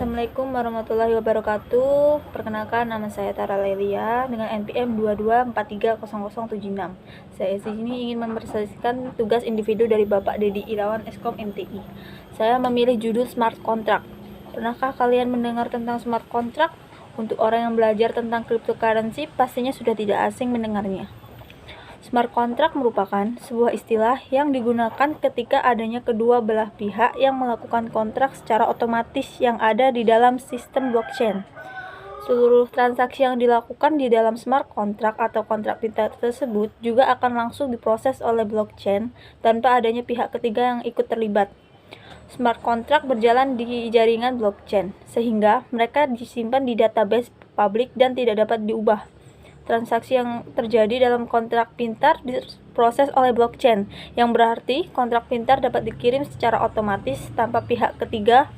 Assalamualaikum warahmatullahi wabarakatuh. Perkenalkan, nama saya Tara Lelia dengan NPM 22430076. Saya di sini ingin mempresentasikan tugas individu dari Bapak Dedi Irawan Eskom MTI. Saya memilih judul Smart Contract. Pernahkah kalian mendengar tentang smart contract? Untuk orang yang belajar tentang cryptocurrency, pastinya sudah tidak asing mendengarnya. Smart contract merupakan sebuah istilah yang digunakan ketika adanya kedua belah pihak yang melakukan kontrak secara otomatis yang ada di dalam sistem blockchain. Seluruh transaksi yang dilakukan di dalam smart contract atau kontrak pintar tersebut juga akan langsung diproses oleh blockchain tanpa adanya pihak ketiga yang ikut terlibat. Smart contract berjalan di jaringan blockchain, sehingga mereka disimpan di database publik dan tidak dapat diubah. Transaksi yang terjadi dalam kontrak pintar diproses oleh blockchain, yang berarti kontrak pintar dapat dikirim secara otomatis tanpa pihak ketiga,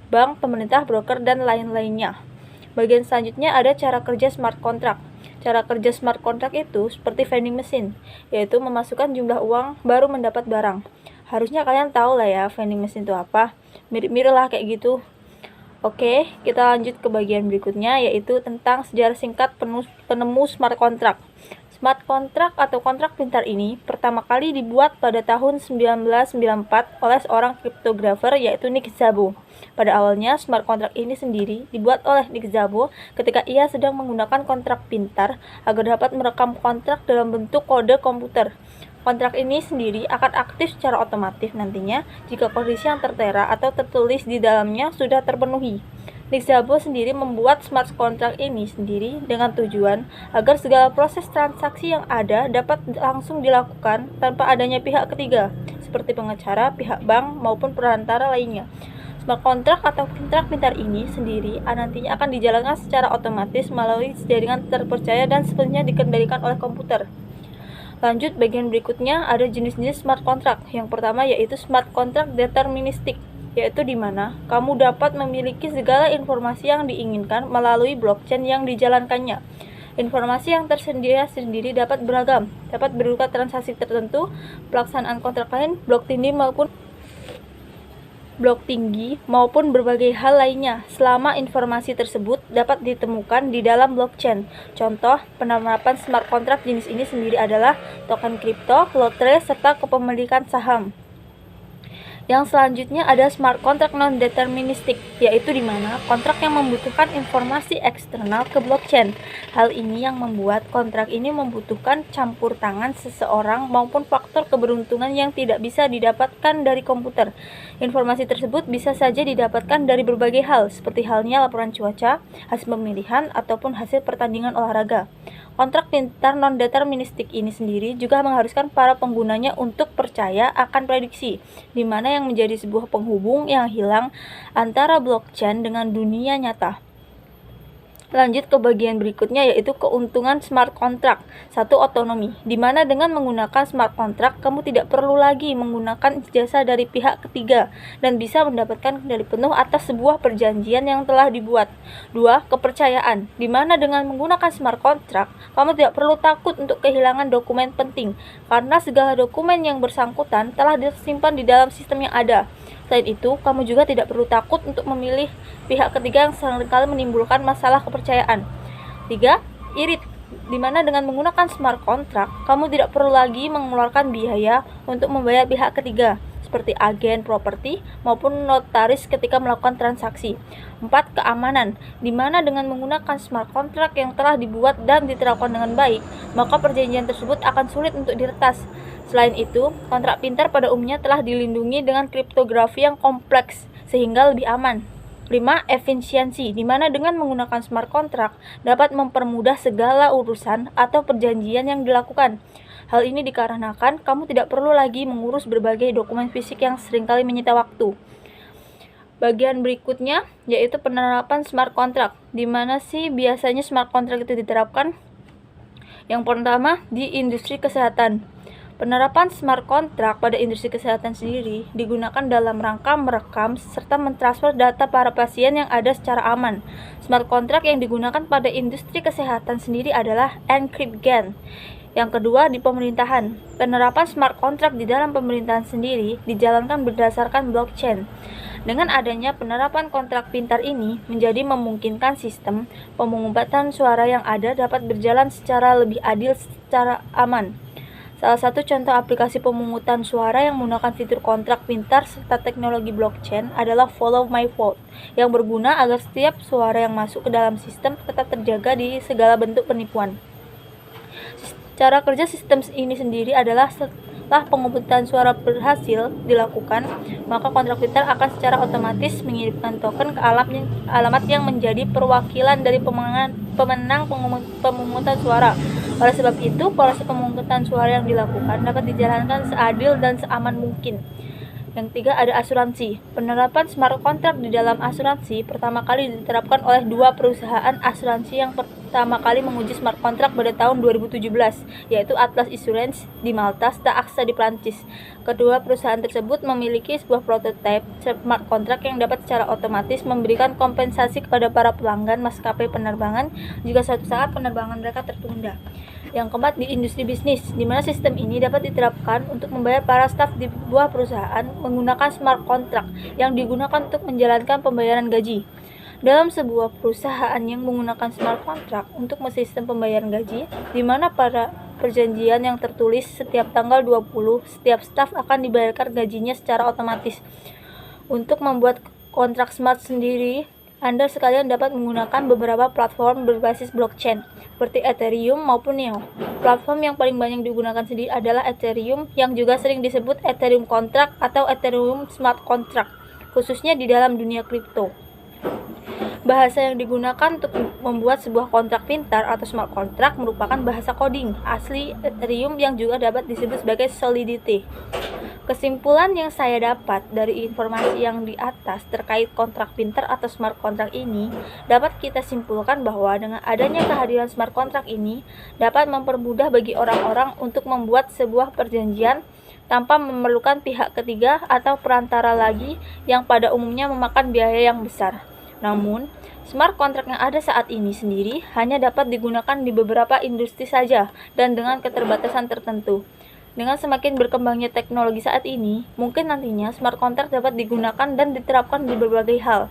bank, pemerintah, broker, dan lain-lainnya. Bagian selanjutnya ada cara kerja smart contract. Cara kerja smart contract itu seperti vending machine, yaitu memasukkan jumlah uang baru mendapat barang. Harusnya kalian tahu lah ya vending machine itu apa. Mirip-mirip lah kayak gitu. Oke, kita lanjut ke bagian berikutnya, yaitu tentang sejarah singkat penemu smart contract. Smart contract atau kontrak pintar ini pertama kali dibuat pada tahun 1994 oleh seorang kriptografer yaitu Nick Szabo. Pada awalnya, smart contract ini sendiri dibuat oleh Nick Szabo ketika ia sedang menggunakan kontrak pintar agar dapat merekam kontrak dalam bentuk kode komputer. Kontrak ini sendiri akan aktif secara otomatis nantinya jika kondisi yang tertera atau tertulis di dalamnya sudah terpenuhi. Nick Szabo sendiri membuat smart contract ini sendiri dengan tujuan agar segala proses transaksi yang ada dapat langsung dilakukan tanpa adanya pihak ketiga, seperti pengacara, pihak bank, maupun perantara lainnya. Smart contract atau kontrak pintar ini sendiri nantinya akan dijalankan secara otomatis melalui jaringan terpercaya dan sepenuhnya dikendalikan oleh komputer. Lanjut, bagian berikutnya ada jenis-jenis smart contract. Yang pertama yaitu smart contract deterministik, yaitu di mana kamu dapat memiliki segala informasi yang diinginkan melalui blockchain yang dijalankannya. Informasi yang tersedia sendiri dapat beragam, dapat berupa transaksi tertentu, pelaksanaan kontrak lain, blok tinggi maupun berbagai hal lainnya selama informasi tersebut dapat ditemukan di dalam blockchain. Contoh penerapan smart contract jenis ini sendiri adalah token kripto, lotre, serta kepemilikan saham. Yang selanjutnya ada smart contract non-deterministik, yaitu di mana kontrak yang membutuhkan informasi eksternal ke blockchain. Hal ini yang membuat kontrak ini membutuhkan campur tangan seseorang maupun faktor keberuntungan yang tidak bisa didapatkan dari komputer. Informasi tersebut bisa saja didapatkan dari berbagai hal, seperti halnya laporan cuaca, hasil pemilihan, ataupun hasil pertandingan olahraga. Kontrak pintar non-deterministik ini sendiri juga mengharuskan para penggunanya untuk percaya akan prediksi, di mana yang menjadi sebuah penghubung yang hilang antara blockchain dengan dunia nyata. Lanjut ke bagian berikutnya yaitu keuntungan smart contract. Satu, otonomi, di mana dengan menggunakan smart contract kamu tidak perlu lagi menggunakan jasa dari pihak ketiga dan bisa mendapatkan kendali penuh atas sebuah perjanjian yang telah dibuat. Dua, kepercayaan, di mana dengan menggunakan smart contract kamu tidak perlu takut untuk kehilangan dokumen penting karena segala dokumen yang bersangkutan telah disimpan di dalam sistem yang ada. Selain itu, kamu juga tidak perlu takut untuk memilih pihak ketiga yang seringkali menimbulkan masalah kepercayaan. 3. Irit, di mana dengan menggunakan smart contract, kamu tidak perlu lagi mengeluarkan biaya untuk membayar pihak ketiga, seperti agen properti maupun notaris ketika melakukan transaksi. 4. Keamanan, di mana dengan menggunakan smart contract yang telah dibuat dan diterapkan dengan baik, maka perjanjian tersebut akan sulit untuk diretas. Selain itu, kontrak pintar pada umumnya telah dilindungi dengan kriptografi yang kompleks sehingga lebih aman. 5. Efisiensi, di mana dengan menggunakan smart contract dapat mempermudah segala urusan atau perjanjian yang dilakukan. Hal ini dikarenakan kamu tidak perlu lagi mengurus berbagai dokumen fisik yang seringkali menyita waktu. Bagian berikutnya yaitu penerapan smart contract. Di mana sih biasanya smart contract itu diterapkan? Yang pertama, di industri kesehatan. Penerapan smart contract pada industri kesehatan sendiri digunakan dalam rangka merekam serta mentransfer data para pasien yang ada secara aman. Smart contract yang digunakan pada industri kesehatan sendiri adalah encryptGAN. Yang kedua, di pemerintahan. Penerapan smart contract di dalam pemerintahan sendiri dijalankan berdasarkan blockchain. Dengan adanya penerapan kontrak pintar ini menjadi memungkinkan sistem pemungutan suara yang ada dapat berjalan secara lebih adil secara aman. Salah satu contoh aplikasi pemungutan suara yang menggunakan fitur kontrak pintar serta teknologi blockchain adalah Follow My Vote, yang berguna agar setiap suara yang masuk ke dalam sistem tetap terjaga di segala bentuk penipuan. Cara kerja sistem ini sendiri adalah setelah pemungutan suara berhasil dilakukan, maka kontrak pintar akan secara otomatis mengirimkan token ke alamat yang menjadi perwakilan dari pemenang pemungutan suara. Oleh sebab itu, proses pemungutan suara yang dilakukan dapat dijalankan seadil dan seaman mungkin. Yang ketiga, ada asuransi. Penerapan smart contract di dalam asuransi pertama kali diterapkan oleh dua perusahaan asuransi yang pertama kali menguji smart contract pada tahun 2017, yaitu Atlas Insurance di Malta serta AXA di Prancis. Kedua perusahaan tersebut memiliki sebuah prototipe smart contract yang dapat secara otomatis memberikan kompensasi kepada para pelanggan maskapai penerbangan jika suatu saat penerbangan mereka tertunda. Yang keempat, di industri bisnis, di mana sistem ini dapat diterapkan untuk membayar para staf di sebuah perusahaan menggunakan smart contract yang digunakan untuk menjalankan pembayaran gaji. Dalam sebuah perusahaan yang menggunakan smart contract untuk sistem pembayaran gaji, di mana pada perjanjian yang tertulis setiap tanggal 20, setiap staf akan dibayarkan gajinya secara otomatis. Untuk membuat kontrak smart sendiri, Anda sekalian dapat menggunakan beberapa platform berbasis blockchain, seperti Ethereum maupun Neo. Platform yang paling banyak digunakan sendiri adalah Ethereum, yang juga sering disebut Ethereum Contract atau Ethereum Smart Contract, khususnya di dalam dunia kripto. Bahasa yang digunakan untuk membuat sebuah kontrak pintar atau smart contract merupakan bahasa coding asli Ethereum yang juga dapat disebut sebagai Solidity. Kesimpulan yang saya dapat dari informasi yang di atas terkait kontrak pintar atau smart contract ini, dapat kita simpulkan bahwa dengan adanya kehadiran smart contract ini dapat mempermudah bagi orang-orang untuk membuat sebuah perjanjian tanpa memerlukan pihak ketiga atau perantara lagi yang pada umumnya memakan biaya yang besar. Namun, smart contract yang ada saat ini sendiri hanya dapat digunakan di beberapa industri saja dan dengan keterbatasan tertentu. Dengan semakin berkembangnya teknologi saat ini, mungkin nantinya smart contract dapat digunakan dan diterapkan di berbagai hal.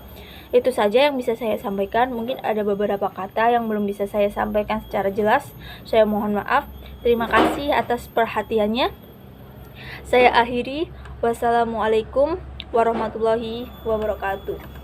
Itu saja yang bisa saya sampaikan. Mungkin ada beberapa kata yang belum bisa saya sampaikan secara jelas. Saya mohon maaf. Terima kasih atas perhatiannya. Saya akhiri. Wassalamualaikum warahmatullahi wabarakatuh.